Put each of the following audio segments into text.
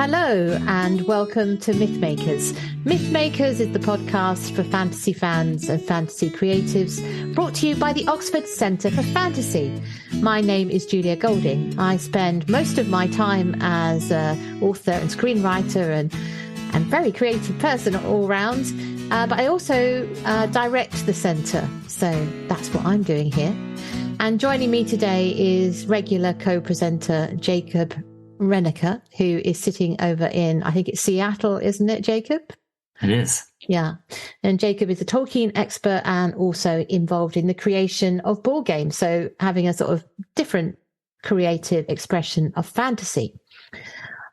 Hello and welcome to Mythmakers. Mythmakers is the podcast for fantasy fans and fantasy creatives, brought to you by the Oxford Centre for Fantasy. My name is Julia Golding. I spend most of my time as an author and screenwriter and very creative person all round, but I also direct the centre, so that's what I'm doing here. And joining me today is regular co-presenter Jacob Renneker, who is sitting over in, I think it's Seattle, isn't it, Jacob? It is. Yeah. And Jacob is a Tolkien expert and also involved in the creation of board games. So having a sort of different creative expression of fantasy.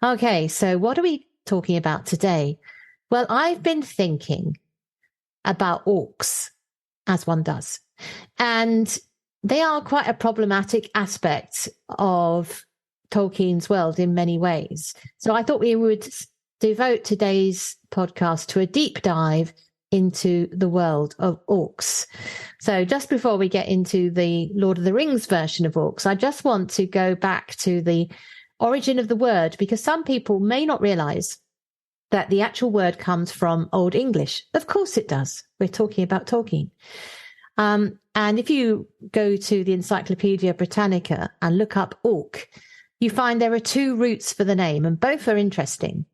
Okay. So what are we talking about today? Well, I've been thinking about orcs, as one does. And they are quite a problematic aspect of Tolkien's world in many ways. So I thought we would devote today's podcast to a deep dive into the world of orcs. So just before we get into the Lord of the Rings version of orcs, I just want to go back to the origin of the word, because some people may not realize that the actual word comes from Old English. Of course it does. We're talking about Tolkien. And if you go to the Encyclopedia Britannica and look up orc, you find there are two roots for the name, and both are interesting.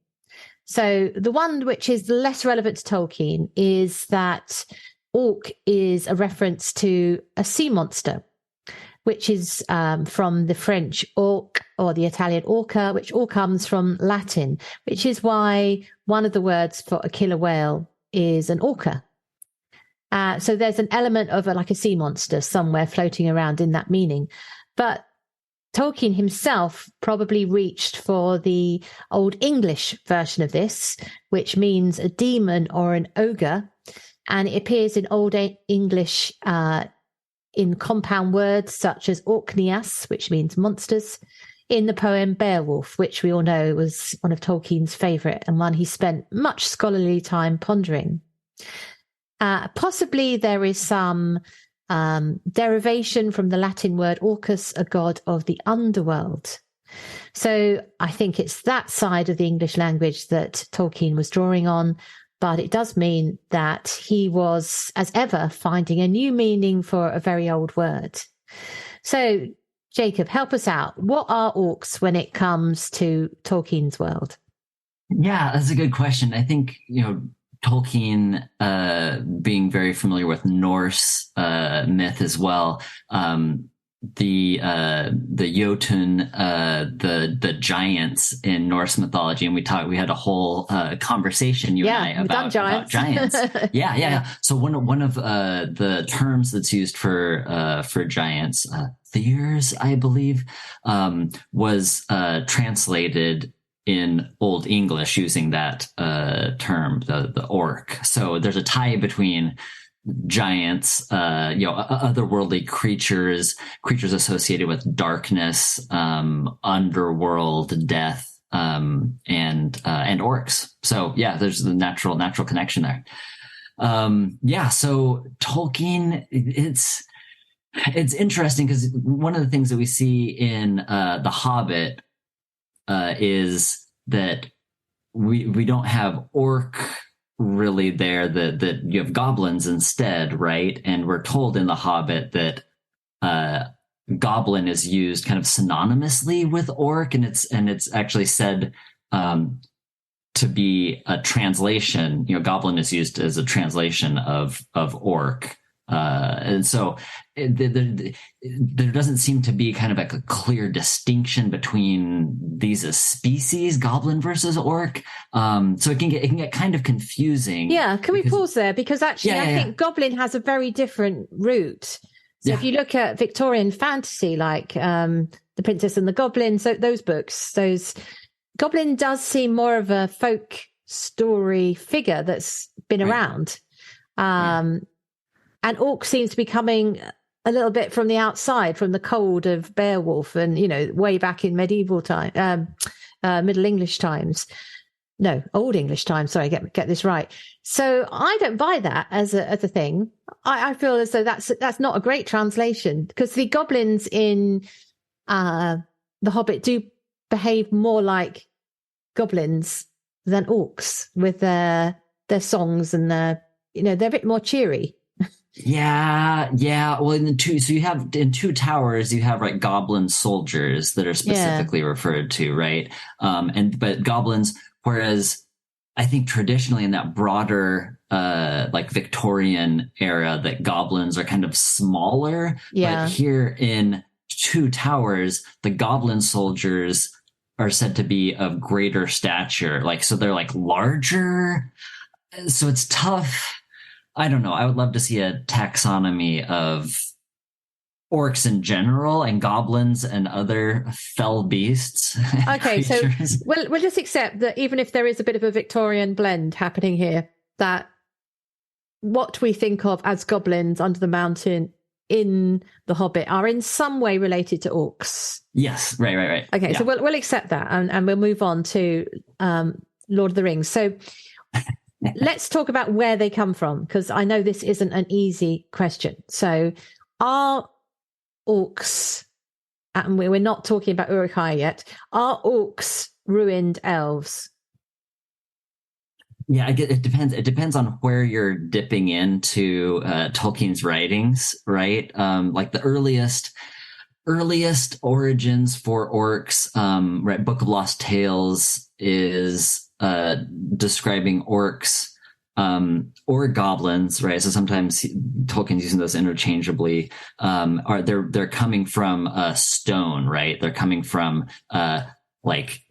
So the one which is less relevant to Tolkien is that orc is a reference to a sea monster, which is from the French orc or the Italian orca, which all comes from Latin, which is why one of the words for a killer whale is an orca. So there's an element of like a sea monster somewhere floating around in that meaning. But Tolkien himself probably reached for the Old English version of this, which means a demon or an ogre. And it appears in Old English in compound words such as Orkneas, which means monsters, in the poem Beowulf, which we all know was one of Tolkien's favourite and one he spent much scholarly time pondering. Possibly there is some derivation from the Latin word orcus, a god of the underworld. So I think it's that side of the English language that Tolkien was drawing on, but it does mean that he was, as ever, finding a new meaning for a very old word. So, Jacob, help us out. What are orcs when it comes to Tolkien's world? Yeah, that's a good question. I think, Tolkien, being very familiar with Norse myth as well, the Jotun, the giants in Norse mythology, and we had a whole conversation, you and I, about giants. Yeah. So one of the terms that's used for giants, Theirs, I believe, was translated in Old English using that term, the orc. So there's a tie between giants, otherworldly creatures associated with darkness, underworld, death, and orcs. So yeah, there's the natural connection there. So Tolkien, it's interesting because one of the things that we see in The Hobbit is that we don't have orc really there, that you have goblins instead, right? And we're told in The Hobbit that goblin is used kind of synonymously with orc, and it's actually said to be a translation. Goblin is used as a translation of orc. And so there doesn't seem to be kind of like a clear distinction between these as species, goblin versus orc. So it can get kind of confusing. Yeah. Can we pause there? Because actually, I think goblin has a very different root. So if you look at Victorian fantasy, like The Princess and the Goblin, so those books, goblin does seem more of a folk story figure that's been around. And orc seems to be coming a little bit from the outside, from the cold of Beowulf and, way back in medieval time, Middle English times. No, Old English times. Sorry, get this right. So I don't buy that as a thing. I feel as though that's not a great translation, because the goblins in The Hobbit do behave more like goblins than orcs with their songs and their, they're a bit more cheery. Yeah. Well, you have in Two Towers, you have goblin soldiers that are specifically referred to, right? But goblins, whereas I think traditionally in that broader Victorian era, that goblins are kind of smaller. Yeah. But here in Two Towers, the goblin soldiers are said to be of greater stature. So they're larger. So it's tough. I don't know. I would love to see a taxonomy of orcs in general and goblins and other fell beasts. Okay, so we'll just accept that even if there is a bit of a Victorian blend happening here, that what we think of as goblins under the mountain in The Hobbit are in some way related to orcs. Yes, right. Okay, yeah. So we'll accept that, and we'll move on to Lord of the Rings. So let's talk about where they come from, because I know this isn't an easy question. So are orcs, and we're not talking about Uruk-hai yet, are orcs ruined elves? Yeah, it depends. It depends on where you're dipping into Tolkien's writings, right? The earliest origins for orcs, right? Book of Lost Tales is describing orcs or goblins, right? So sometimes Tolkien's using those interchangeably. They're coming from stone, right? They're coming from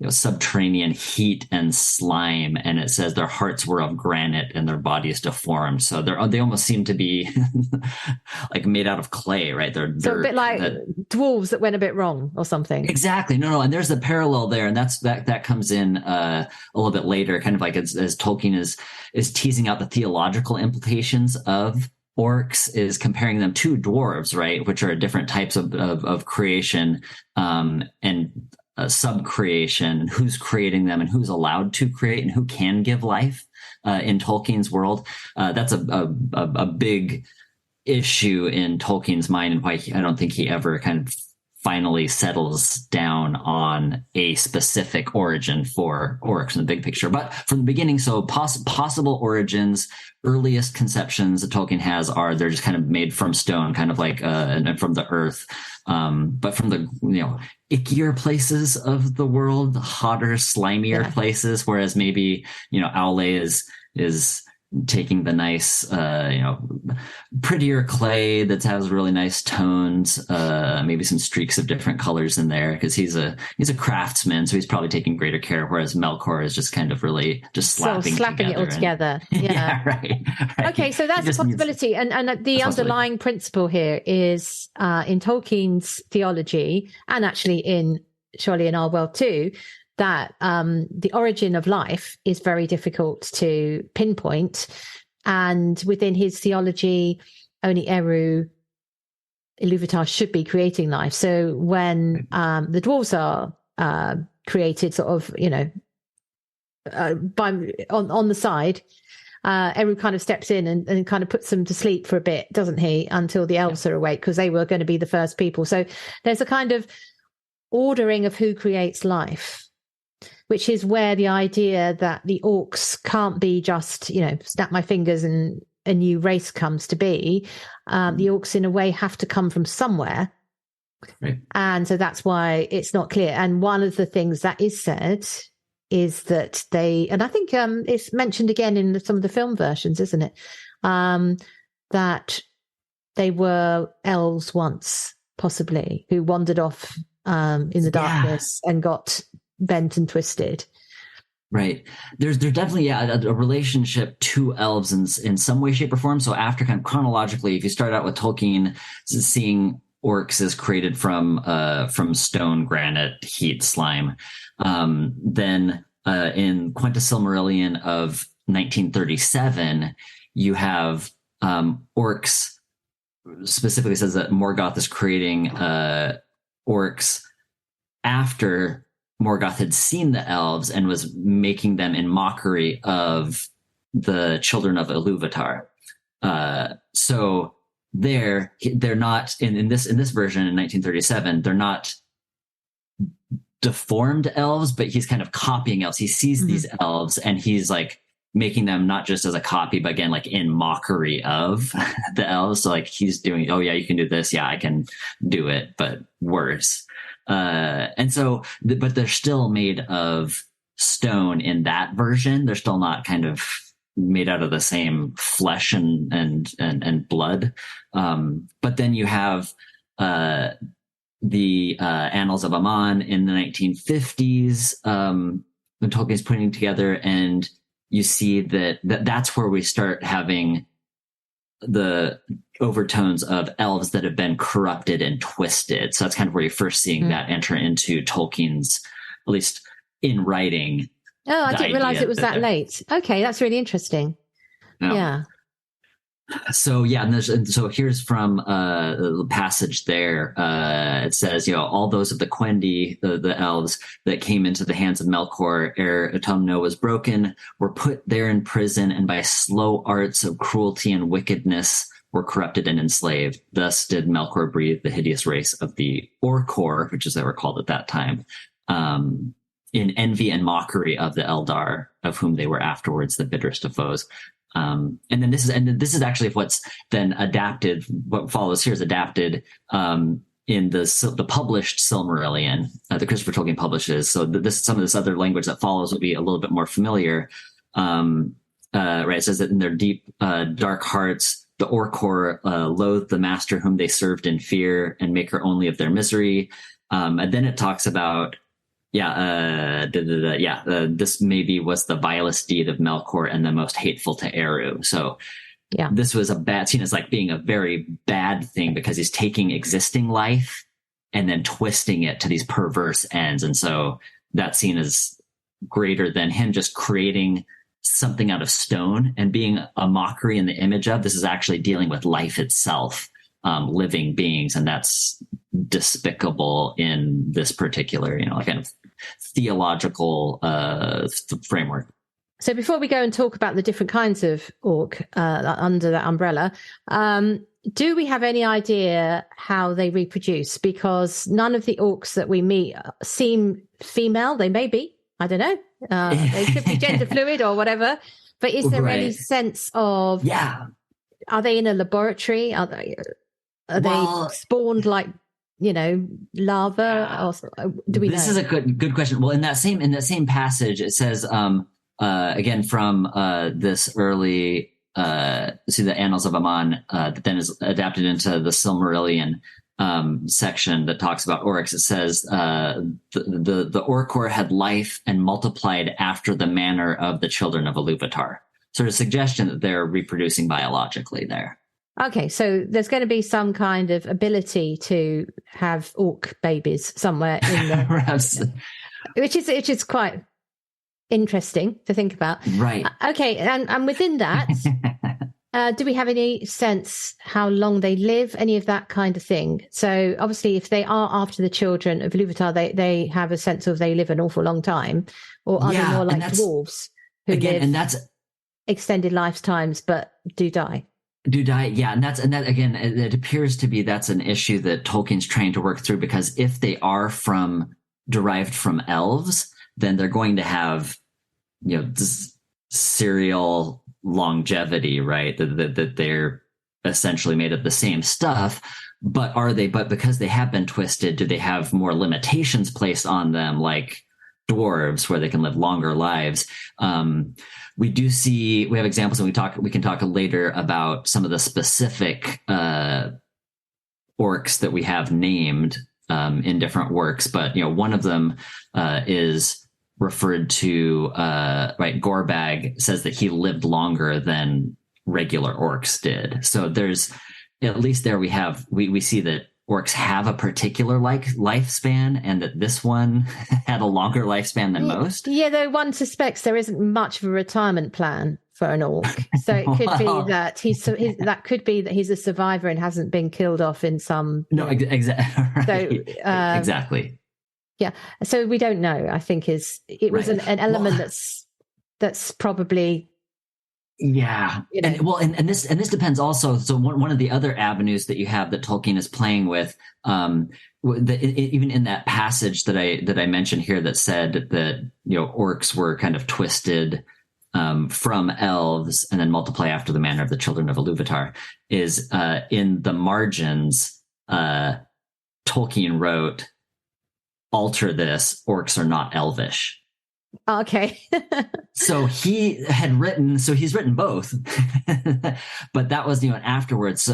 subterranean heat and slime, and it says their hearts were of granite and their bodies deformed. So they almost seem to be made out of clay, right? They're dirt, so a bit like dwarves that went a bit wrong or something. Exactly. No, and there's the parallel there, and that comes in a little bit later, kind of as Tolkien is teasing out the theological implications of orcs, is comparing them to dwarves, right, which are different types of creation and sub-creation, who's creating them and who's allowed to create and who can give life in Tolkien's world. That's a big issue in Tolkien's mind, and why I don't think he ever kind of finally settles down on a specific origin for orcs in the big picture. But from the beginning, so possible origins, earliest conceptions that Tolkien has are they're just kind of made from stone, kind of and from the earth. But from the ickier places of the world, hotter, slimier places, whereas maybe Aule is taking the nice prettier clay that has really nice tones, maybe some streaks of different colors in there, because he's a craftsman, so he's probably taking greater care, whereas Melkor is just kind of really just slapping it all together. Yeah, right. Okay, so that's a possibility. And the underlying principle here is in Tolkien's theology, and actually surely in our world too, that the origin of life is very difficult to pinpoint. And within his theology, only Eru, Iluvatar should be creating life. So when the dwarves are created sort of, on the side, Eru kind of steps in and kind of puts them to sleep for a bit, doesn't he, until the elves are awake, because they were going to be the first people. So there's a kind of ordering of who creates life, which is where the idea that the orcs can't be just, snap my fingers and a new race comes to be. The orcs, in a way, have to come from somewhere. Right. And so that's why it's not clear. And one of the things that is said is that and I think it's mentioned again in some of the film versions, isn't it? That they were elves once, possibly, who wandered off in the darkness and got bent and twisted. Right. There's definitely a relationship to elves in some way, shape, or form. So after kind of chronologically, if you start out with Tolkien seeing orcs as created from stone, granite, heat, slime, then in Quenta Silmarillion of 1937, you have orcs. Specifically says that Morgoth is creating orcs after Morgoth had seen the elves and was making them in mockery of the children of Iluvatar. So they're not in this version in 1937. They're not deformed elves, but he's kind of copying elves. He sees these elves and he's like making them not just as a copy, but again, like in mockery of the elves. So like he's doing, oh yeah, you can do this. Yeah, I can do it, but worse. And so, but they're still made of stone in that version. They're still not kind of made out of the same flesh and blood. But then you have, the Annals of Aman in the 1950s, when Tolkien's putting together, and you see that's where we start having the overtones of elves that have been corrupted and twisted. So that's kind of where you're first seeing that enter into Tolkien's, at least in writing. Oh, I didn't realize it was that late. Okay, that's really interesting. Yeah. So yeah, and so here's from the passage there. It says, all those of the Quendi, the elves that came into the hands of Melkor ere Autumno was broken, were put there in prison, and by slow arts of cruelty and wickedness were corrupted and enslaved. Thus did Melkor breed the hideous race of the Orcor, which is they were called at that time, in envy and mockery of the Eldar, of whom they were afterwards the bitterest of foes. And then this is actually what's then adapted. What follows here is adapted in the published Silmarillion that Christopher Tolkien publishes. So some of this other language that follows will be a little bit more familiar. Right, it says that in their deep dark hearts, the Orcor loathed the master whom they served in fear, and maker only of their misery. And then it talks about. This maybe was the vilest deed of Melkor and the most hateful to Eru. So this was seen as like being a very bad thing, because he's taking existing life and then twisting it to these perverse ends. And so that's seen as greater than him just creating something out of stone and being a mockery in the image of. This is actually dealing with life itself, living beings. And that's despicable in this particular, kind of theological framework. So before we go and talk about the different kinds of orc under that umbrella, do we have any idea how they reproduce? Because none of the orcs that we meet seem female. They may be, I don't know. They could be gender fluid or whatever. But is there any sense of, are they in a laboratory? Are they spawned like, larva? Or do we know? This is a good question. Well, in that same passage, it says, again, from this early, the Annals of Aman, that then is adapted into the Silmarillion section that talks about orcs. It says, the Orcor had life and multiplied after the manner of the children of Iluvatar. Sort of suggestion that they're reproducing biologically there. Okay, so there's going to be some kind of ability to have orc babies somewhere in the, which is quite interesting to think about. Right. Okay, and within that, do we have any sense how long they live? Any of that kind of thing? So obviously, if they are after the children of Iluvatar, they have a sense of they live an awful long time, or are they more like dwarves who live and that's extended lifetimes but do die? And that again, it appears to be that's an issue that Tolkien's trying to work through, because if they are derived from elves, then they're going to have this serial longevity, right? That they're essentially made of the same stuff. But because they have been twisted, do they have more limitations placed on them, like dwarves, where they can live longer lives? We have examples, and we can talk later about some of the specific orcs that we have named in different works. But one of them is referred to, Gorbag says that he lived longer than regular orcs did. So there's, at least there we see that orcs have a particular lifespan, and that this one had a longer lifespan than most. Yeah, though one suspects there isn't much of a retirement plan for an orc. So it could be that he's a survivor and hasn't been killed off in some. No, exactly. Right. So exactly. Yeah. So we don't know. I think was an element that's probably. Yeah. And this depends also. So one of the other avenues that you have that Tolkien is playing with even in that passage that I mentioned here that said that orcs were kind of twisted from elves and then multiply after the manner of the children of Iluvatar, is in the margins. Tolkien wrote, "Alter this. Orcs are not elvish." Okay. So he's written both, but that was afterwards.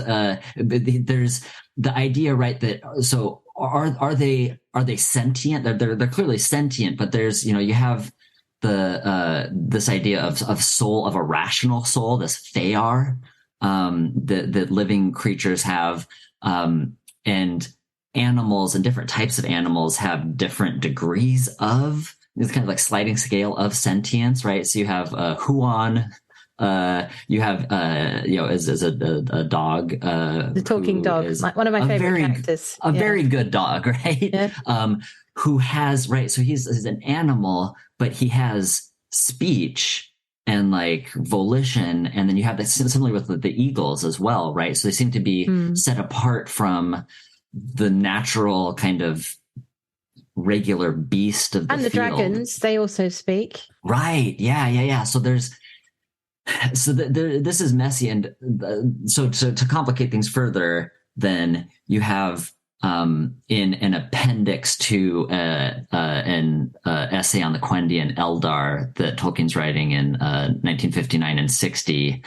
There's the idea, right? That so are they sentient? They're clearly sentient, but there's you have the this idea of soul, of a rational soul, this Feyar, that living creatures have, and animals and different types of animals have different degrees of. It's kind of like sliding scale of sentience, right? So you have Huan, you have as a dog, the talking dog, one of my favorite characters, very good dog, right? Yeah. Who has, right? So he's an animal, but he has speech and like volition, and then you have that similarly with the eagles as well, right? So they seem to be set apart from the natural kind of regular beast of the and the field. Dragons, they also speak, right? Yeah. So this is messy, and so to complicate things further, then you have in an appendix to an essay on the Quendian Eldar that Tolkien's writing in 1959 and 60.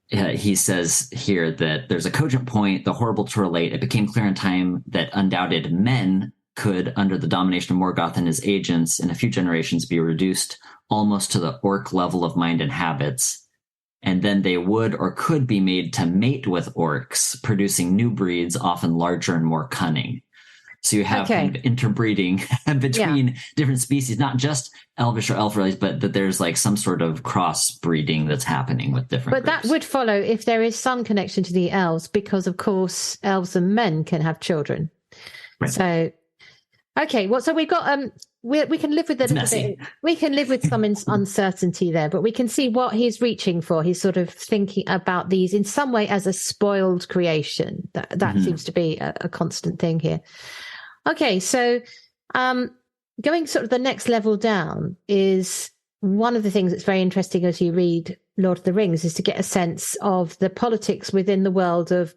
He says here that there's a cogent point, the horrible to relate. It became clear in time that undoubted men could, under the domination of Morgoth and his agents, in a few generations be reduced almost to the orc level of mind and habits, and then they would or could be made to mate with orcs, producing new breeds, often larger and more cunning. So you have kind of interbreeding between different species, not just elvish or elf race, but that there's like some sort of crossbreeding that's happening with different groups. That would follow if there is some connection to the elves, because of course elves and men can have children. Right. So so we've got we can live with a little bit. We can live with some uncertainty there, but we can see what he's reaching for. He's sort of thinking about these in some way as a spoiled creation. That seems to be a constant thing here. Okay, so going sort of the next level down is one of the things that's very interesting as you read Lord of the Rings, is to get a sense of the politics within the world of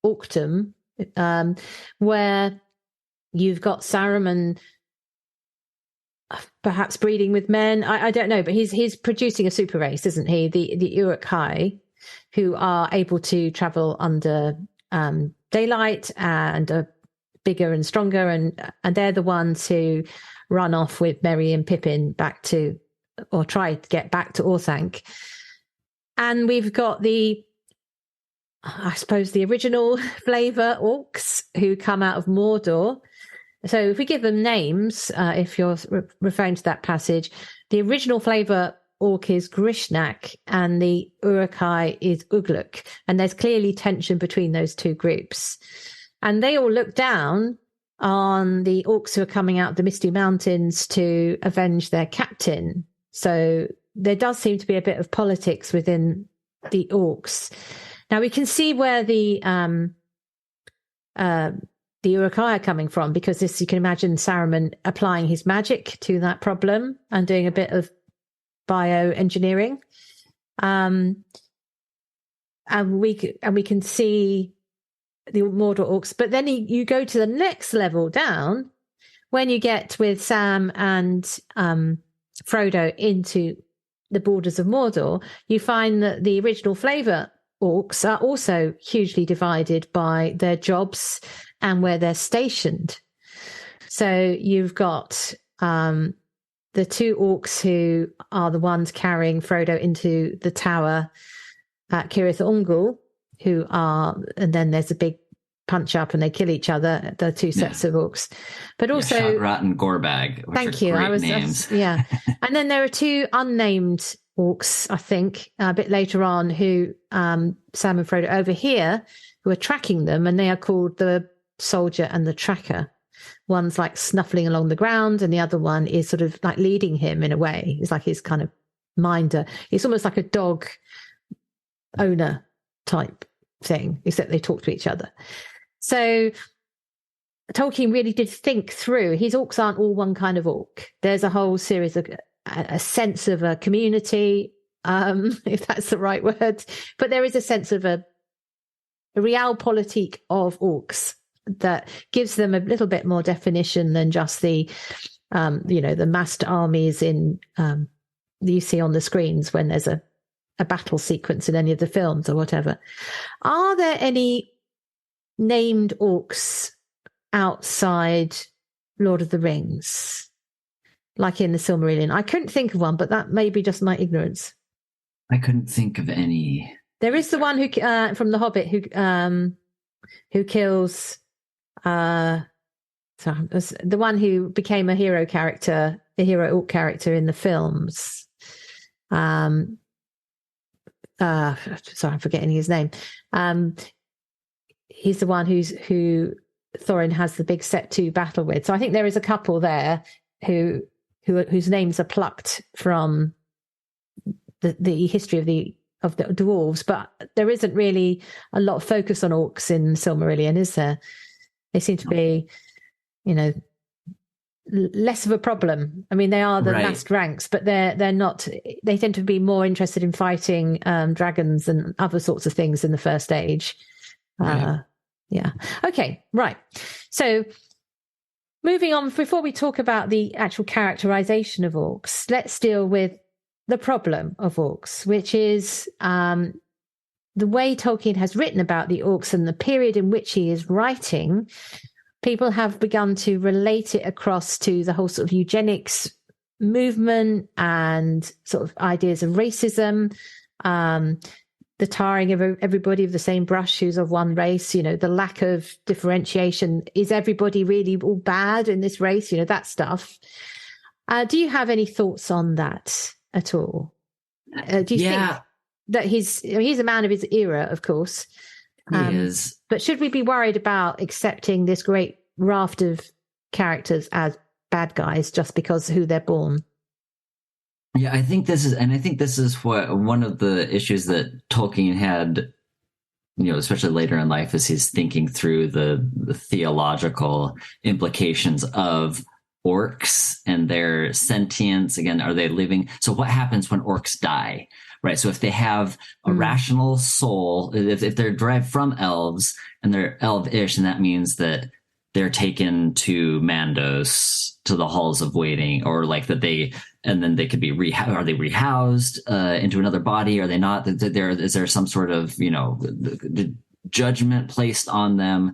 Orcdom, where you've got Saruman perhaps breeding with men. I don't know, but he's producing a super race, isn't he? The Uruk-hai, who are able to travel under daylight and are bigger and stronger, and they're the ones who run off with Merry and Pippin back to, or try to get back to Orthanc. And we've got I suppose the original flavor orcs who come out of Mordor. So if we give them names, if you're referring to that passage, the original flavor orc is Grishnak and the Uruk-hai is Ugluk. And there's clearly tension between those two groups. And they all look down on the orcs who are coming out of the Misty Mountains to avenge their captain. So there does seem to be a bit of politics within the orcs. Now we can see where the Uruk-hai are coming from, because you can imagine Saruman applying his magic to that problem and doing a bit of bioengineering. And we can see the Mordor orcs, but then you go to the next level down when you get with Sam and Frodo into the borders of Mordor. You find that the original flavor orcs are also hugely divided by their jobs and where they're stationed. So you've got the two orcs who are the ones carrying Frodo into the tower at Cirith Ungol, and then there's a big punch up and they kill each other, the two sets of orcs. But also Shagrat and Gorbag, which thank are you. great names. Yeah. And then there are two unnamed orcs, I think, a bit later on, who Sam and Frodo overhear, who are tracking them, and they are called the Soldier and the Tracker. One's like snuffling along the ground, and the other one is sort of like leading him in a way. It's like his kind of minder. It's almost like a dog owner type thing, except they talk to each other. So Tolkien really did think through. His orcs aren't all one kind of orc. There's a whole series of a sense of a community, if that's the right word. But there is a sense of a realpolitik of orcs that gives them a little bit more definition than just the, the massed armies in you see on the screens when there's a battle sequence in any of the films or whatever. Are there any named orcs outside Lord of the Rings, like in the Silmarillion? I couldn't think of one, but that may be just my ignorance. I couldn't think of any. There is the one who from The Hobbit who kills the one who became a hero character, a hero orc character in the films. Sorry, I'm forgetting his name. He's the one who Thorin has the big set 2 battle with. So I think there is a couple there whose names are plucked from the history of the dwarves, but there isn't really a lot of focus on orcs in Silmarillion, is there? They seem to be, less of a problem. I mean, they are the massed ranks, but they're not. They tend to be more interested in fighting dragons and other sorts of things in the First Age. Right. Yeah. Okay. Right. So moving on, before we talk about the actual characterization of orcs, let's deal with the problem of orcs, which is the way Tolkien has written about the orcs and the period in which he is writing. People have begun to relate it across to the whole sort of eugenics movement and sort of ideas of racism, the tarring of everybody of the same brush who's of one race, the lack of differentiation. Is everybody really all bad in this race? That stuff. Do you have any thoughts on that at all? Do you think that he's a man of his era, of course? He is. But should we be worried about accepting this great raft of characters as bad guys just because who they're born? Yeah, I think this is what one of the issues that Tolkien had, especially later in life, as he's thinking through the theological implications of orcs and their sentience. Again, are they living? So what happens when orcs die? Right. So if they have a rational soul, if they're derived from elves and they're elvish, and that means that they're taken to Mandos, to the halls of waiting, or like that and then they could be are they rehoused into another body? Are they not? Is there some sort of, judgment placed on them?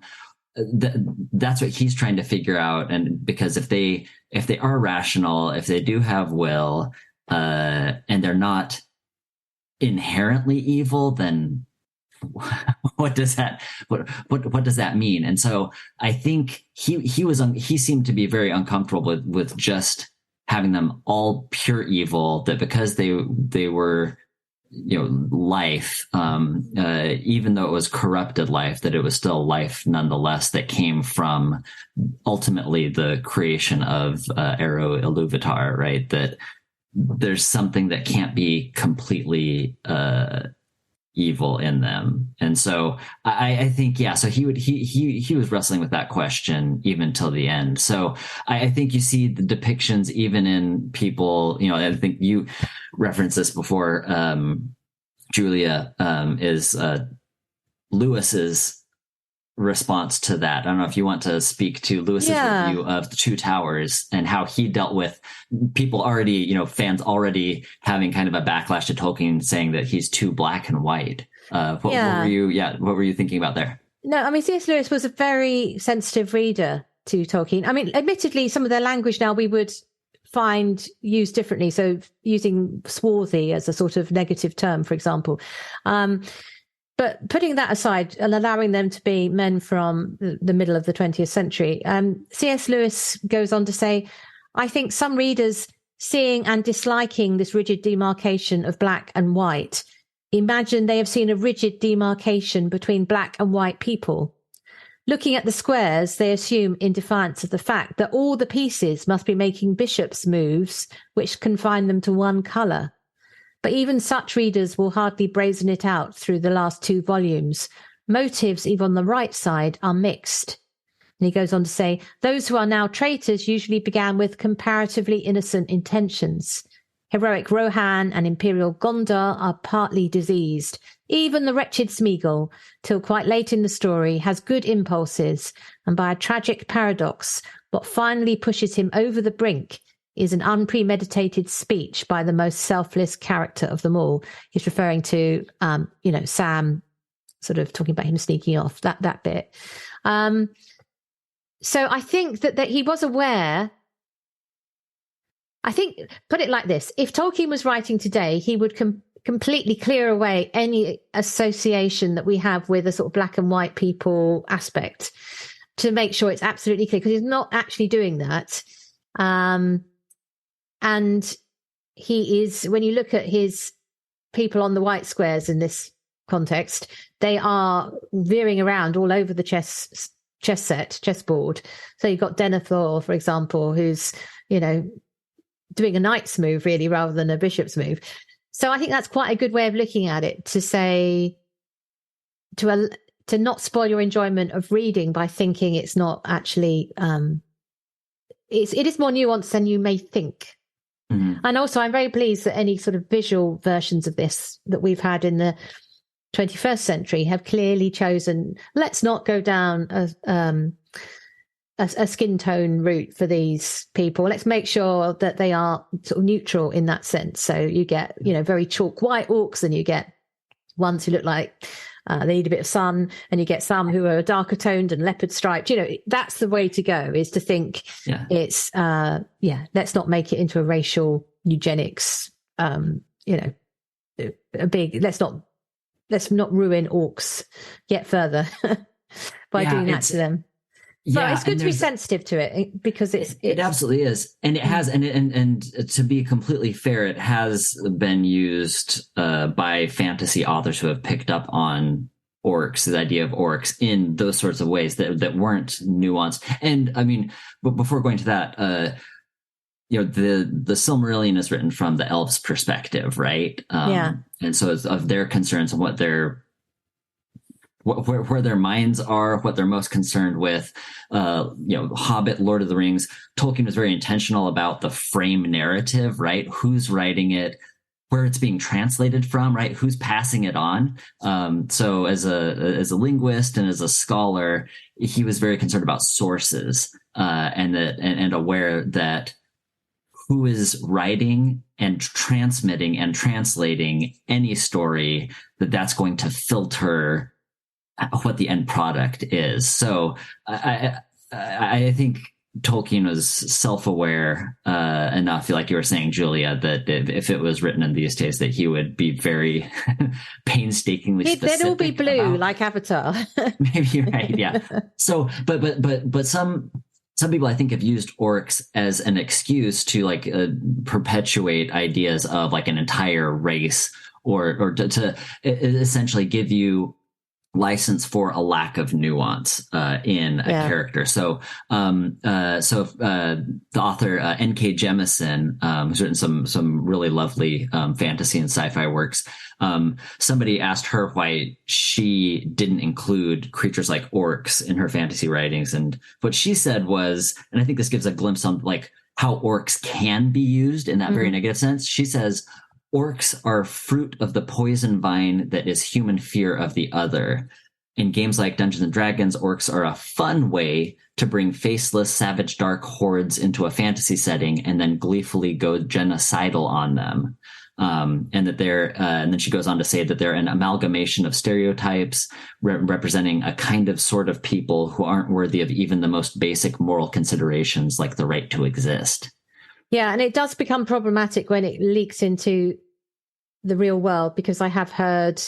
That's what he's trying to figure out. And because if they are rational, if they do have will, and they're not inherently evil, then what does that mean? And so I think he seemed to be very uncomfortable with just having them all pure evil, that because they were life, even though it was corrupted life, that it was still life nonetheless, that came from ultimately the creation of Ero Iluvatar, right? That there's something that can't be completely evil in them. And so I think, so he was wrestling with that question even till the end. So I think you see the depictions even in people, I think you referenced this before, Julia, is Lewis's response to that. I don't know if you want to speak to Lewis's review of The Two Towers and how he dealt with people already, fans already having kind of a backlash to Tolkien saying that he's too black and white. What were you thinking about there? No, I mean, C.S. Lewis was a very sensitive reader to Tolkien. I mean, admittedly, some of their language now we would find used differently. So using swarthy as a sort of negative term, for example. But putting that aside and allowing them to be men from the middle of the 20th century, C.S. Lewis goes on to say, I think some readers seeing and disliking this rigid demarcation of black and white imagine they have seen a rigid demarcation between black and white people. Looking at the squares, they assume, in defiance of the fact, that all the pieces must be making bishops' moves which confine them to one colour. But even such readers will hardly brazen it out through the last 2 volumes. Motives, even on the right side, are mixed. And he goes on to say, those who are now traitors usually began with comparatively innocent intentions. Heroic Rohan and Imperial Gondar are partly diseased. Even the wretched Smeagol, till quite late in the story, has good impulses, and by a tragic paradox, what finally pushes him over the brink is an unpremeditated speech by the most selfless character of them all. He's referring to, Sam, sort of talking about him sneaking off, that bit. So I think that he was aware. I think, put it like this, if Tolkien was writing today, he would completely clear away any association that we have with a sort of black and white people aspect to make sure it's absolutely clear, because he's not actually doing that. And he is, when you look at his people on the white squares in this context, they are veering around all over the chessboard. So you've got Denethor, for example, who's, doing a knight's move really rather than a bishop's move. So I think that's quite a good way of looking at it, to say, to not spoil your enjoyment of reading by thinking it's not actually, it is more nuanced than you may think. Mm-hmm. And also I'm very pleased that any sort of visual versions of this that we've had in the 21st century have clearly chosen, let's not go down a skin tone route for these people. Let's make sure that they are sort of neutral in that sense. So you get, very chalk white orcs, and you get ones who look like they need a bit of sun, and you get some who are darker toned and leopard striped. That's the way to go, is to think it's, let's not make it into a racial eugenics, let's not ruin orcs yet further by doing that to them. Yeah, it's good to be sensitive to it, because it absolutely is, and it has, and to be completely fair, it has been used by fantasy authors who have picked up on orcs, the idea of orcs in those sorts of ways that weren't nuanced. And I mean, but before going to that, the Silmarillion is written from the elves' perspective, right? And so it's of their concerns and what where their minds are, what they're most concerned with. Hobbit, Lord of the Rings, Tolkien was very intentional about the frame narrative, right? Who's writing it, where it's being translated from, right? Who's passing it on? So as a linguist and as a scholar, he was very concerned about sources, and aware that who is writing and transmitting and translating any story, that's going to filter what the end product is. So I think Tolkien was self-aware enough, like you were saying, Julia, that if it was written in these days, that he would be very painstakingly specific. They'd all be blue, like Avatar. Maybe you're right, yeah. So, but some people, I think, have used orcs as an excuse to perpetuate ideas of like an entire race, or to essentially give you license for a lack of nuance in a character. So the author N.K. Jemisin, who's written some really lovely fantasy and sci-fi works, somebody asked her why she didn't include creatures like orcs in her fantasy writings, and what she said was, and I think this gives a glimpse on like how orcs can be used in that very negative sense. She says, orcs are fruit of the poison vine that is human fear of the other. In games like Dungeons and Dragons, orcs are a fun way to bring faceless, savage, dark hordes into a fantasy setting and then gleefully go genocidal on them. And then she goes on to say that they're an amalgamation of stereotypes representing a kind of sort of people who aren't worthy of even the most basic moral considerations, like the right to exist. Yeah, and it does become problematic when it leaks into the real world, because I have heard,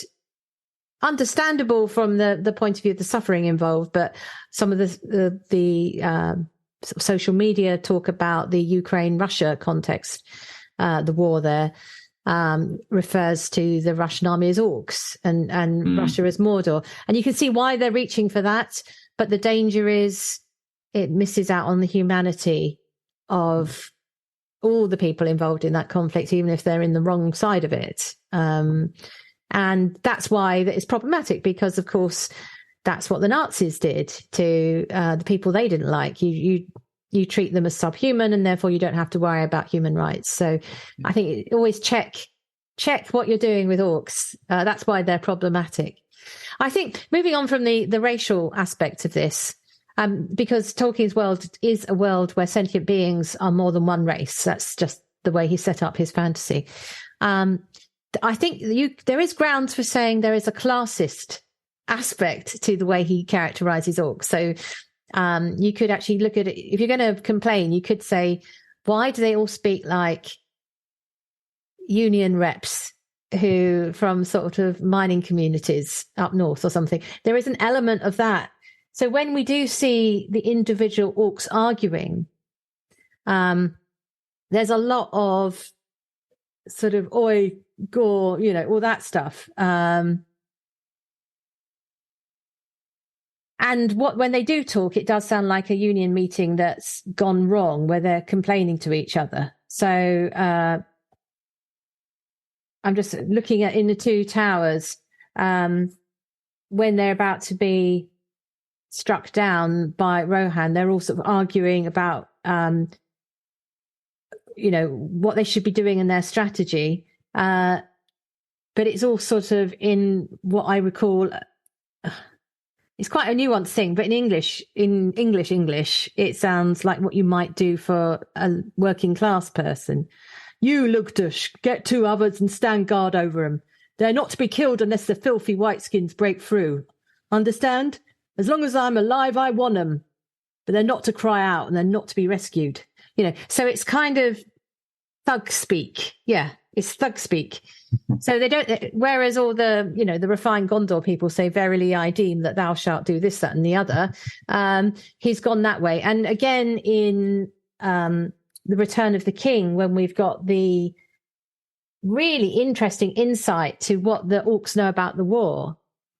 understandable from the point of view of the suffering involved, but some of the social media talk about the Ukraine-Russia context, the war there, refers to the Russian army as orcs and Russia as Mordor. And you can see why they're reaching for that, but the danger is it misses out on the humanity of all the people involved in that conflict, even if they're in the wrong side of it. And that's why it's problematic, because, of course, that's what the Nazis did to the people they didn't like. You treat them as subhuman, and therefore you don't have to worry about human rights. So I think always check what you're doing with orcs. That's why they're problematic. I think moving on from the racial aspect of this, because Tolkien's world is a world where sentient beings are more than one race. That's just the way he set up his fantasy. I think there is grounds for saying there is a classist aspect to the way he characterizes orcs. So you could actually look at it. If you're going to complain, you could say, why do they all speak like union reps who from sort of mining communities up north or something? There is an element of that. So when we do see the individual orcs arguing, there's a lot of sort of oi, gore, all that stuff. And when they do talk, it does sound like a union meeting that's gone wrong, where they're complaining to each other. So I'm just looking at in the Two Towers, when they're about to be struck down by Rohan, they're all sort of arguing about, what they should be doing in their strategy. But it's all sort of in what I recall. It's quite a nuanced thing, but in English, it sounds like what you might do for a working class person. You, Lugdush, get 2 others and stand guard over them. They're not to be killed unless the filthy whiteskins break through. Understand? As long as I'm alive, I want them. But they're not to cry out and they're not to be rescued. So it's kind of thug speak. Yeah, it's thug speak. So they don't, whereas all the, the refined Gondor people say, verily I deem that thou shalt do this, that, and the other. He's gone that way. And again, in The Return of the King, when we've got the really interesting insight to what the orcs know about the war,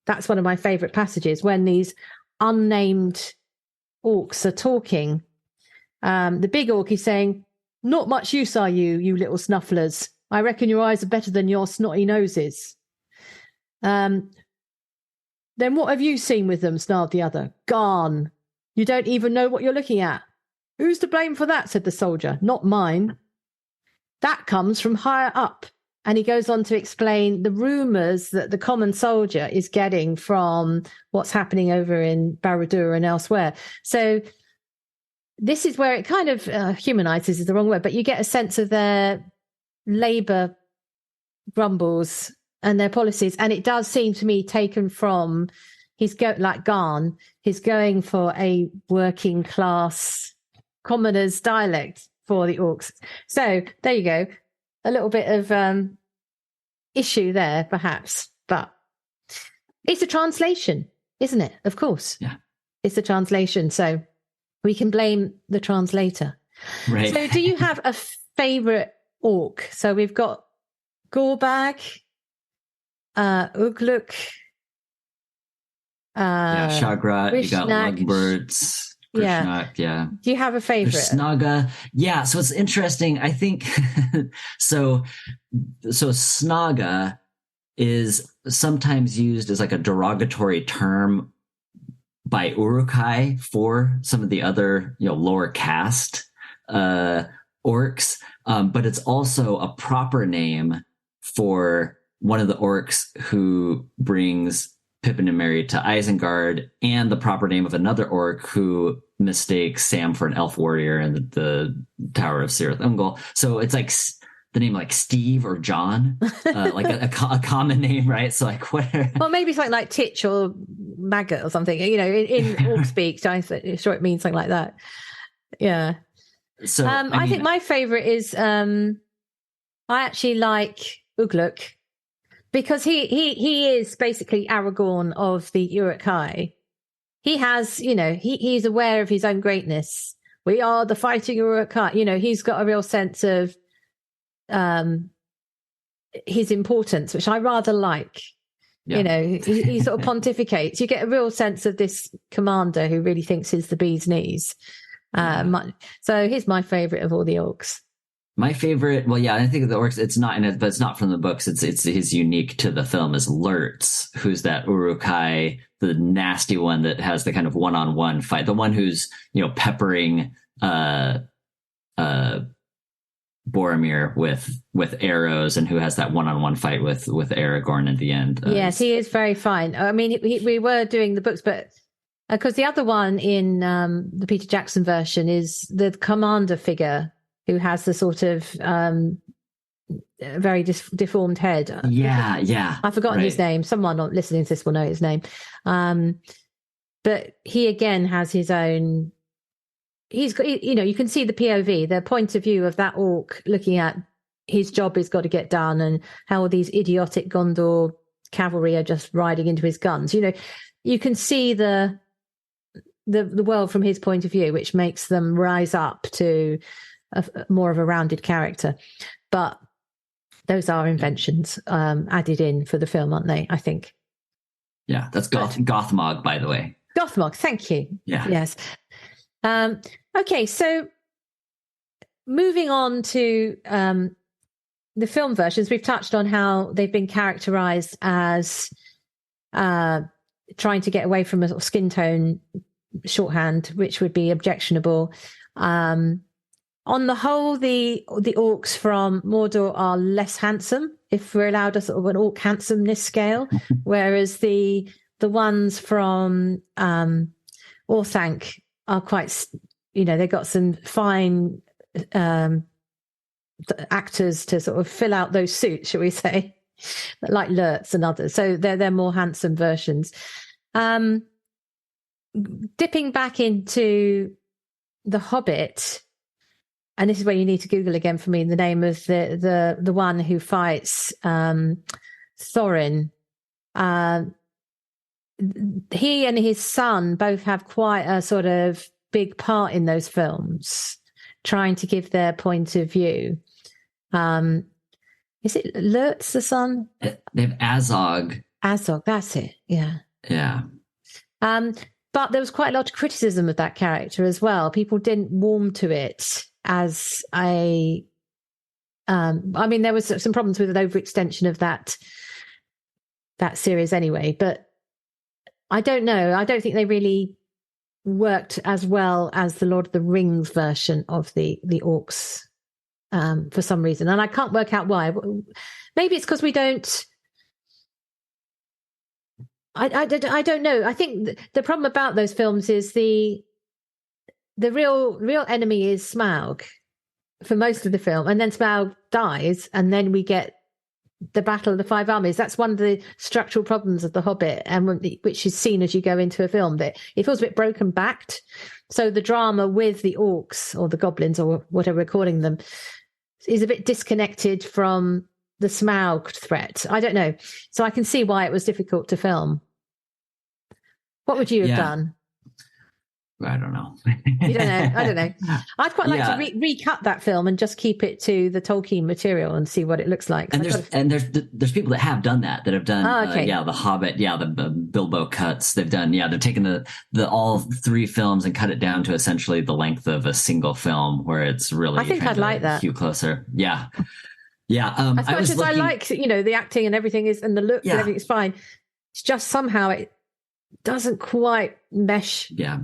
that's one of my favorite passages, when these unnamed orcs are talking. The big orc is saying, not much use are you, you little snufflers. I reckon your eyes are better than your snotty noses. Then what have you seen with them? Snarled the other. Gone. You don't even know what you're looking at. Who's to blame for that? Said the soldier. Not mine. That comes from higher up. And he goes on to explain the rumours that the common soldier is getting from what's happening over in Barad-dûr and elsewhere. So this is where it kind of humanises is the wrong word, but you get a sense of their labour grumbles and their policies. And it does seem to me taken from, like Garn, he's going for a working class commoner's dialect for the orcs. So there you go. A little bit of issue there, perhaps, but it's a translation, isn't it? Of course. Yeah. It's a translation. So we can blame the translator. Right. So do you have a favourite orc? So we've got Gorbag, Ugluk, Shagrat, you got Grishnak. Lugbirds, Grishnak, yeah. Do you have a favourite? Snaga. Yeah, so it's interesting. I think so Snaga is sometimes used as like a derogatory term by Uruk-hai for some of the other, lower caste orcs, but it's also a proper name for one of the orcs who brings Pippin and Merry to Isengard, and the proper name of another orc who mistakes Sam for an elf warrior in the Tower of Cirith Ungol. So it's like the name like Steve or John, like a common name, right? So like what? Well, maybe something like Titch or Maggot or something. In orc speak, I'm sure it means something like that. Yeah. So I think my favourite is I actually like Ugluk, because he is basically Aragorn of the Uruk-hai. He has, he's aware of his own greatness. We are the fighting Uruk-hai. He's got a real sense of his importance, which I rather like. Yeah. He sort of pontificates. You get a real sense of this commander who really thinks he's the bee's knees. So he's my favourite of all the orcs. My favorite, well, yeah, I think the Orcs, it's not in it, but it's not from the books. It's his unique to the film is Lurtz, who's that Urukai, the nasty one that has the kind of one-on-one fight, the one who's, peppering uh Boromir with arrows, and who has that one-on-one fight with Aragorn at the end. Yes, he is very fine. I mean, we were doing the books, but because the other one in the Peter Jackson version is the commander figure who has the sort of very deformed head. Yeah. I've forgotten his name. Someone listening to this will know his name. But he again has his own. He's got, you can see the POV, the point of view of that orc looking at his job has got to get done, and how all these idiotic Gondor cavalry are just riding into his guns. You can see the world from his point of view, which makes them rise up to more of a rounded character. But those are inventions added in for the film, aren't they? I think. Yeah, that's Gothmog, by the way. Gothmog, thank you. Yeah. Yes. Okay, so moving on to the film versions, we've touched on how they've been characterized as trying to get away from a sort of skin tone shorthand, which would be objectionable. On the whole, the orcs from Mordor are less handsome, if we're allowed a sort of an orc handsomeness scale, whereas the ones from Orthanc are quite, they've got some fine actors to sort of fill out those suits, shall we say, like Lurtz and others. So they're more handsome versions. Dipping back into The Hobbit, and this is where you need to Google again for me the name of the one who fights Thorin. He and his son both have quite a sort of big part in those films, trying to give their point of view. Is it Lurtz, the son? They have Azog. Azog, that's it. Yeah. Yeah. But there was quite a lot of criticism of that character as well. People didn't warm to it as there was some problems with an overextension of that series anyway, but I don't know. I don't think they really worked as well as the Lord of the Rings version of the Orcs for some reason. And I can't work out why. Maybe it's because we don't... I don't know. I think the problem about those films is the real enemy is Smaug for most of the film. And then Smaug dies, and then we get the Battle of the Five Armies. That's one of the structural problems of The Hobbit, and which is seen as you go into a film, that it feels a bit broken backed. So the drama with the orcs or the goblins or whatever we're calling them is a bit disconnected from the Smaug threat. I don't know. So I can see why it was difficult to film. What would you have done? I don't know. You don't know? I don't know. I'd quite like to recut that film and just keep it to the Tolkien material and see what it looks like. And there's people that have done that have done The Hobbit, the Bilbo cuts. They've taken the all three films and cut it down to essentially the length of a single film, where it's really, I think I'd like that. Hew closer. Yeah. As much as I like, the acting and everything is, and the look and everything is fine. It's just somehow it doesn't quite mesh. Yeah.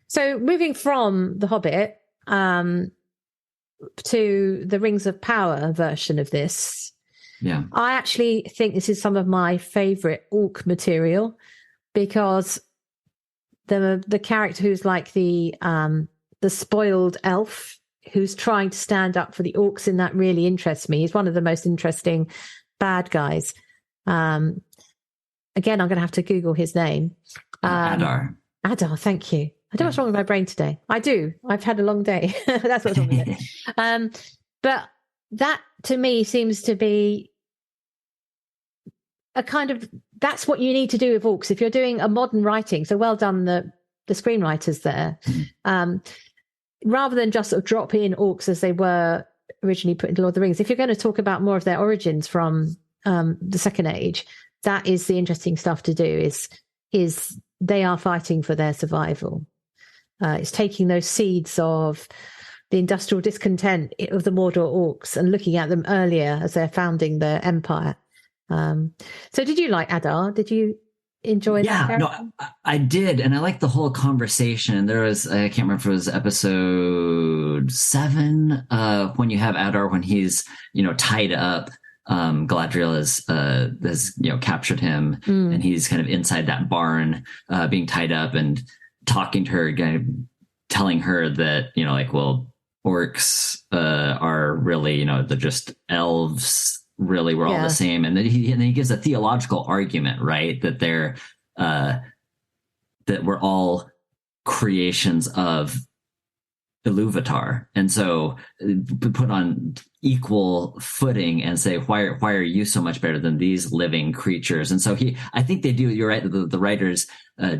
So moving from The Hobbit to the Rings of Power version of this, I actually think this is some of my favourite orc material, because the character who's like the spoiled elf who's trying to stand up for the orcs in that really interests me. He's one of the most interesting bad guys. Again, I'm going to have to Google his name. Adar. Adar, thank you. I don't know what's wrong with my brain today. I do. I've had a long day. That's what's wrong with it. But that, to me, seems to be a kind of... That's what you need to do with orcs. If you're doing a modern writing, so well done the screenwriters there. Rather than just sort of drop in orcs as they were originally put into Lord of the Rings, if you're going to talk about more of their origins from the Second Age, that is the interesting stuff to do, is they are fighting for their survival. It's taking those seeds of the industrial discontent of the Mordor orcs and looking at them earlier as they're founding their empire. So did you like Adar? Did you enjoy that character? No, I did, and I liked the whole conversation. There was, I can't remember if it was episode 7, when you have Adar, when he's, tied up. Galadriel has captured him, and he's kind of inside that barn, being tied up and talking to her, kind of telling her that, orcs are really, they're just elves. Really, we're all the same. And then he gives a theological argument, right? That they're that we're all creations of Iluvatar, and so put on equal footing and say, why are you so much better than these living creatures? And so I think they do. You're right. The writers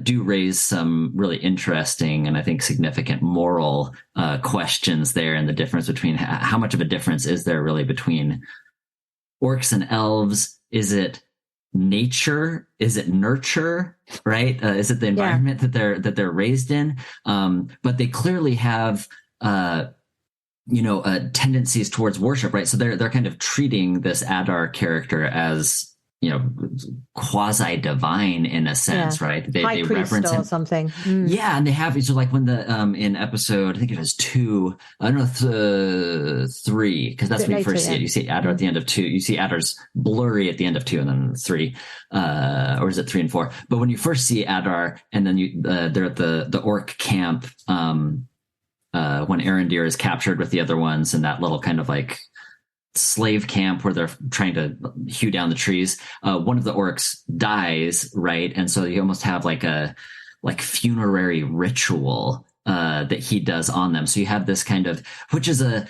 do raise some really interesting and I think significant moral questions there, and the difference between how much of a difference is there really between orcs and elves. Is it nature? Is it nurture? Right? Is it the environment that they're raised in? But they clearly have tendencies towards worship, right? So they're kind of treating this Adar character as quasi divine in a sense, right? They reverence him or something. Yeah, and they have so like when the in episode, I think it was 2, I don't know, 3, because that's when you first see it. You see Adar at the end of 2. You see Adar's blurry at the end of 2, and then 3, or is it 3 and 4? But when you first see Adar, and then they're at the orc camp, when Arondir is captured with the other ones in that little kind of like slave camp where they're trying to hew down the trees, one of the orcs dies, right? And so you almost have like a funerary ritual that he does on them. So you have this kind of, which is a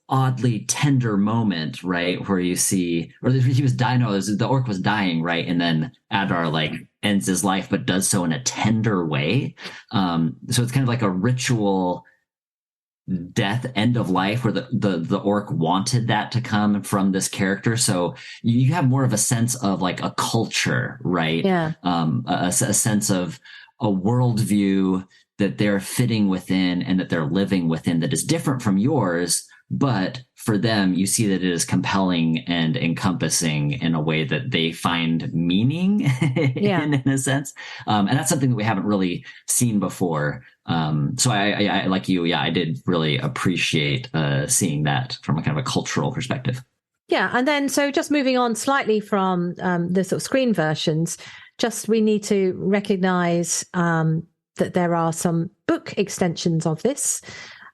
oddly tender moment, right? Where you see, or he was dying, the orc was dying, right? And then Adar like ends his life, but does so in a tender way. So it's kind of like a ritual death, end of life, where the orc wanted that to come from this character. So you have more of a sense of like a culture, right? Yeah. A sense of a worldview that they're fitting within and that they're living within that is different from yours. But for them, you see that it is compelling and encompassing in a way that they find meaning in a sense. And that's something that we haven't really seen before. So I like you. Yeah, I did really appreciate seeing that from a kind of a cultural perspective. Yeah. And then, so just moving on slightly from the sort of screen versions, we need to recognize that there are some book extensions of this.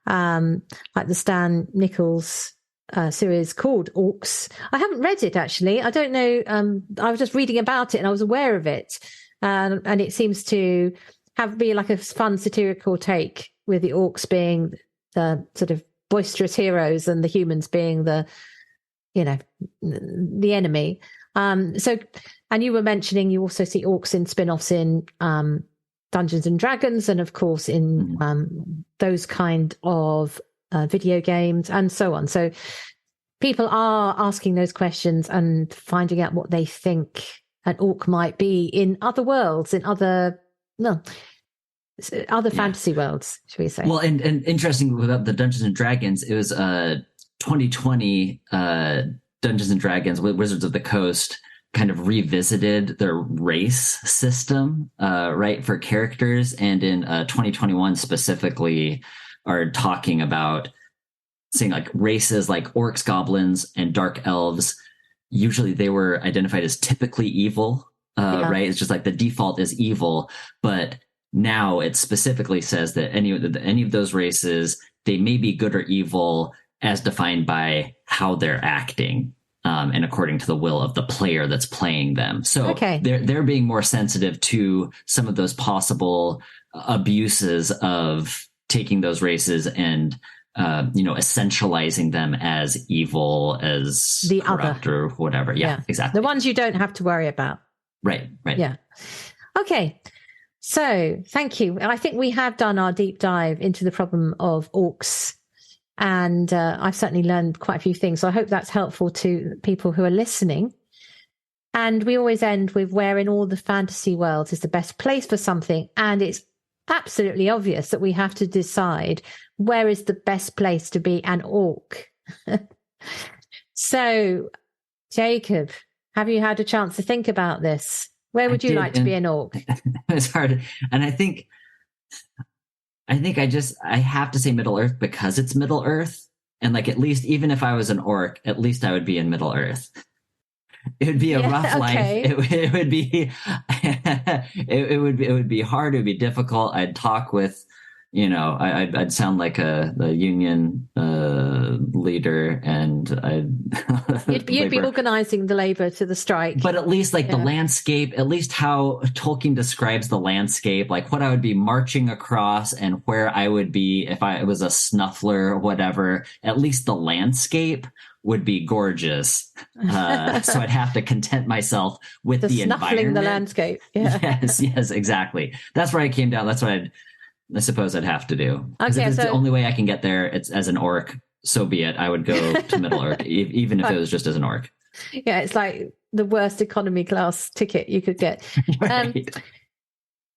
Like the Stan Nichols series called Orcs. I haven't read it actually. I don't know. I was just reading about it and I was aware of it, and it seems to be like a fun satirical take, with the orcs being the sort of boisterous heroes and the humans being the enemy. So, and you were mentioning you also see orcs in spin-offs in Dungeons and Dragons, and of course in those kind of video games and so on. So people are asking those questions and finding out what they think an orc might be in other worlds, in other fantasy worlds, should we say? Well, and interesting about the Dungeons and Dragons, it was 2020 Dungeons and Dragons Wizards of the Coast kind of revisited their race system, right, for characters, and in 2021 specifically are talking about saying like races like orcs, goblins, and dark elves. Usually they were identified as typically evil, right? It's just like the default is evil, but now it specifically says that any of those races, they may be good or evil as defined by how they're acting. And according to the will of the player that's playing them. So they're being more sensitive to some of those possible abuses of taking those races and essentializing them as evil, as the corrupt other, or whatever. Yeah, exactly. The ones you don't have to worry about. Right. Yeah. Okay. So thank you. I think we have done our deep dive into the problem of orcs. And I've certainly learned quite a few things. So I hope that's helpful to people who are listening. And we always end with where in all the fantasy worlds is the best place for something. And it's absolutely obvious that we have to decide where is the best place to be an orc. So, Jacob, have you had a chance to think about this? Where would you like to be an orc? It's hard. And I think I have to say Middle Earth because it's Middle Earth. And like, at least, even if I was an orc, at least I would be in Middle Earth. It would be a rough life. It would be, it would be hard. It would be difficult. I'd talk with, I'd sound like the union leader, and you'd be organizing the labor to the strike. But at least the landscape, at least how Tolkien describes the landscape, like what I would be marching across and where I would be if I was a snuffler or whatever. At least the landscape would be gorgeous. So I'd have to content myself with the environment. The landscape. Yeah. Yes, exactly. That's where I came down. That's what I suppose I'd have to do. Because if it's the only way I can get there, it's as an orc, so be it. I would go to Middle Earth, even if it was just as an orc. Yeah, it's like the worst economy class ticket you could get. Right.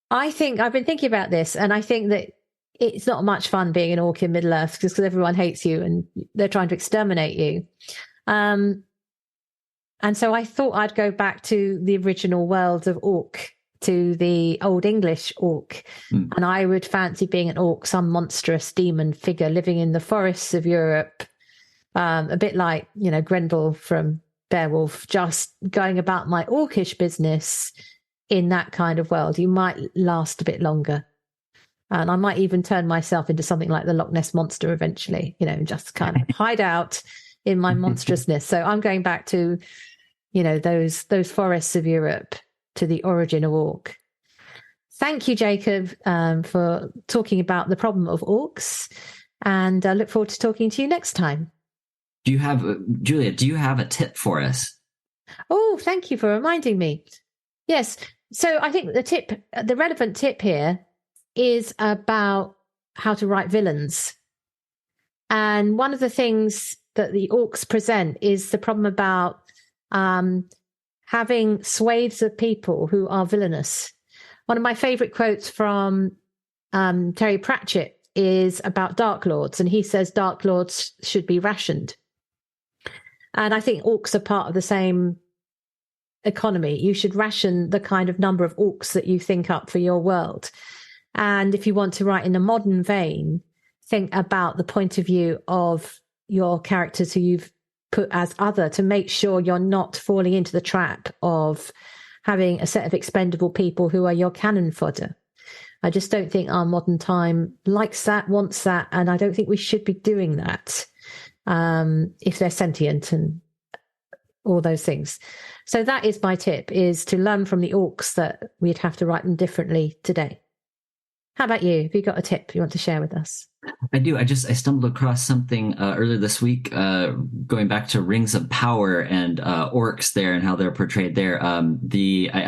I think I've been thinking about this, and I think that it's not much fun being an orc in Middle Earth because everyone hates you and they're trying to exterminate you. And so I thought I'd go back to the original world of orc, to the Old English orc. And I would fancy being an orc, some monstrous demon figure living in the forests of Europe, a bit like, Grendel from Beowulf, just going about my orcish business in that kind of world. You might last a bit longer. And I might even turn myself into something like the Loch Ness Monster eventually, just kind of hide out in my monstrousness. So I'm going back to, those forests of Europe, to the origin of orc. Thank you, Jacob, for talking about the problem of orcs, and I look forward to talking to you next time. Julia, do you have a tip for us? Oh, thank you for reminding me. Yes. So I think the relevant tip here is about how to write villains. And one of the things that the orcs present is the problem about having swathes of people who are villainous. One of my favorite quotes from Terry Pratchett is about Dark Lords, and he says Dark Lords should be rationed. And I think orcs are part of the same economy. You should ration the kind of number of orcs that you think up for your world. And if you want to write in a modern vein, think about the point of view of your characters who you've put as other, to make sure you're not falling into the trap of having a set of expendable people who are your cannon fodder. I just don't think our modern time likes that, wants that, and I don't think we should be doing that if they're sentient and all those things. So that is my tip, is to learn from the orcs that we'd have to write them differently today. How about you? Have you got a tip you want to share with us? I do. I stumbled across something earlier this week, going back to Rings of Power and orcs there and how they're portrayed there. I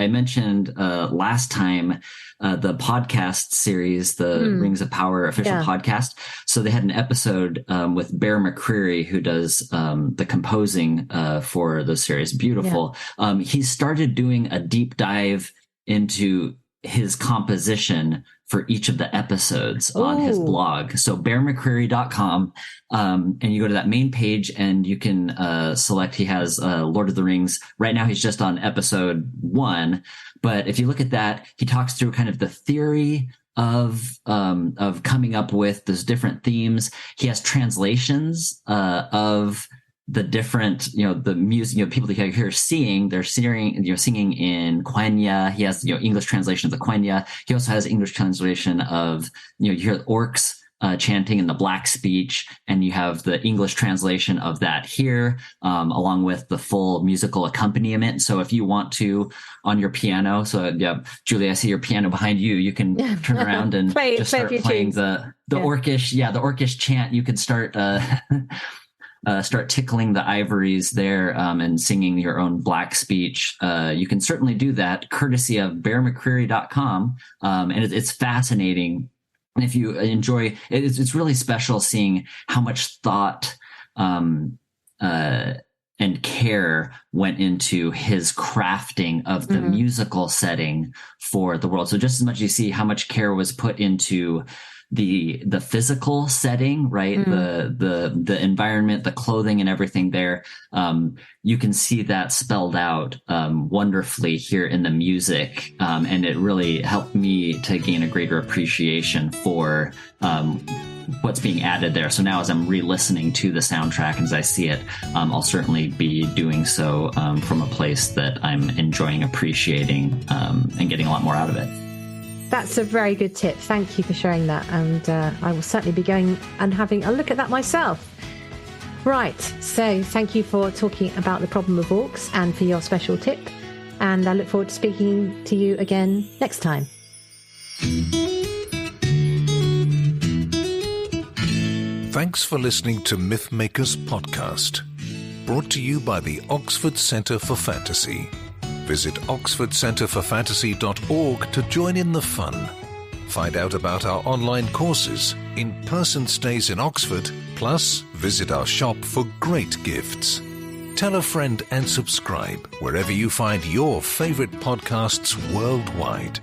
mentioned last time the podcast series, the Rings of Power official podcast. So they had an episode with Bear McCreary, who does the composing for the series. Beautiful. Yeah. He started doing a deep dive into his composition for each of the episodes on his blog. So bearmccreary.com. And you go to that main page and you can select, he has Lord of the Rings. Right now he's just on episode 1. But if you look at that, he talks through kind of the theory of coming up with those different themes. He has translations of the different, the music, people that you hear singing, they're singing in Quenya. He has, English translation of the Quenya. He also has English translation of, you hear orcs chanting in the Black speech, and you have the English translation of that here, along with the full musical accompaniment. So if you want to, on your piano, Julie, I see your piano behind you. You can turn around and start playing the orcish chant. You can start tickling the ivories there and singing your own Black speech. You can certainly do that, courtesy of bearmccreary.com. And it's fascinating. And if you enjoy it's really special seeing how much thought and care went into his crafting of the musical setting for the world. So just as much as you see how much care was put into the physical setting, right? The environment, the clothing and everything there. You can see that spelled out wonderfully here in the music. And it really helped me to gain a greater appreciation for what's being added there. So now as I'm re-listening to the soundtrack and as I see it, I'll certainly be doing so from a place that I'm enjoying, appreciating, and getting a lot more out of it. That's a very good tip. Thank you for sharing that. And I will certainly be going and having a look at that myself. Right. So thank you for talking about the problem of orcs and for your special tip. And I look forward to speaking to you again next time. Thanks for listening to Mythmakers Podcast, brought to you by the Oxford Centre for Fantasy. Visit oxfordcenterforfantasy.org to join in the fun. Find out about our online courses, in-person stays in Oxford, plus visit our shop for great gifts. Tell a friend and subscribe wherever you find your favourite podcasts worldwide.